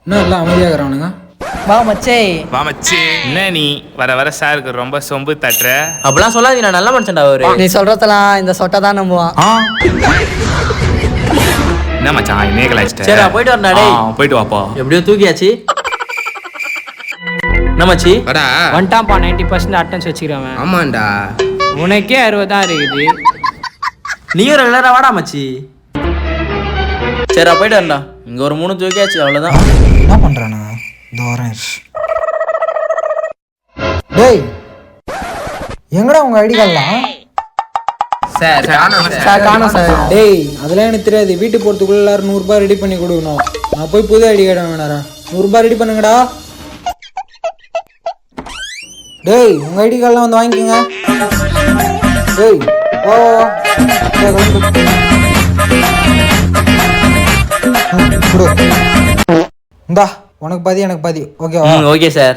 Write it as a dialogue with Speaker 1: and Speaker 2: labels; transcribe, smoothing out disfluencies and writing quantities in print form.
Speaker 1: இன்னும் எல்லாம் அமைதியாகிறானுங்க.
Speaker 2: வா மச்சே.
Speaker 3: வா மச்சி. என்ன நீ வர வர சாருக்கு ரொம்ப சொம்பு தட்டுற?
Speaker 4: அப்படிலாம் சொல்லாதீங்க, நான் நல்ல மனுஷன்டா அவரு.
Speaker 2: நீ சொல்றதெல்லாம் இந்த சொட்டை தான் நம்புவான்.
Speaker 3: என்ன மச்சான் என்னைய கலாய்ச்சிட்ட?
Speaker 4: சரி போயிட்டு வரேன்டா டேய்.
Speaker 3: போயிட்டு வாப்பா.
Speaker 4: எப்படியோ தூக்கியாச்சு. என்ன மச்சி?
Speaker 5: வாடா.
Speaker 6: வந்துட்டான்ப்பா 90% அட்டன்ஸ் வச்சுக்கிறவன்.
Speaker 5: ஆமாண்டா.
Speaker 6: உனக்கே 60 தான் இருக்குது.
Speaker 4: நீயும் ரெகுலரா வாடா மச்சி. சரி போயிட்டு வரேன்டா. இங்க ஒரு 3 தூக்கியாச்சு, அவ்வளவுதான்.
Speaker 1: என்ன பண்றானுங்க? இந்த வரேன். டேய் எங்கடா உங்க ஐடி கார்டெலாம்?
Speaker 5: சார்
Speaker 1: காணோம் சார். டேய் அதெல்லாம் எனக்கு தெரியாது. வீட்டுக்கு போகிறதுக்குள்ள எல்லாரும் 100 ரூபாய் ரெடி பண்ணி கொடுக்கணும். நான் போய் புது ஐடி கார்டு வேணாரா. 100 ரூபாய் ரெடி பண்ணுங்கடா. டேய் உங்க ஐடி கார்டெலாம் வந்து வாங்கிக்கோங்க. டேய் ஓ இந்தா உனக்கு பாதி எனக்கு பாதி. ஓகேவா?
Speaker 4: Okay sir.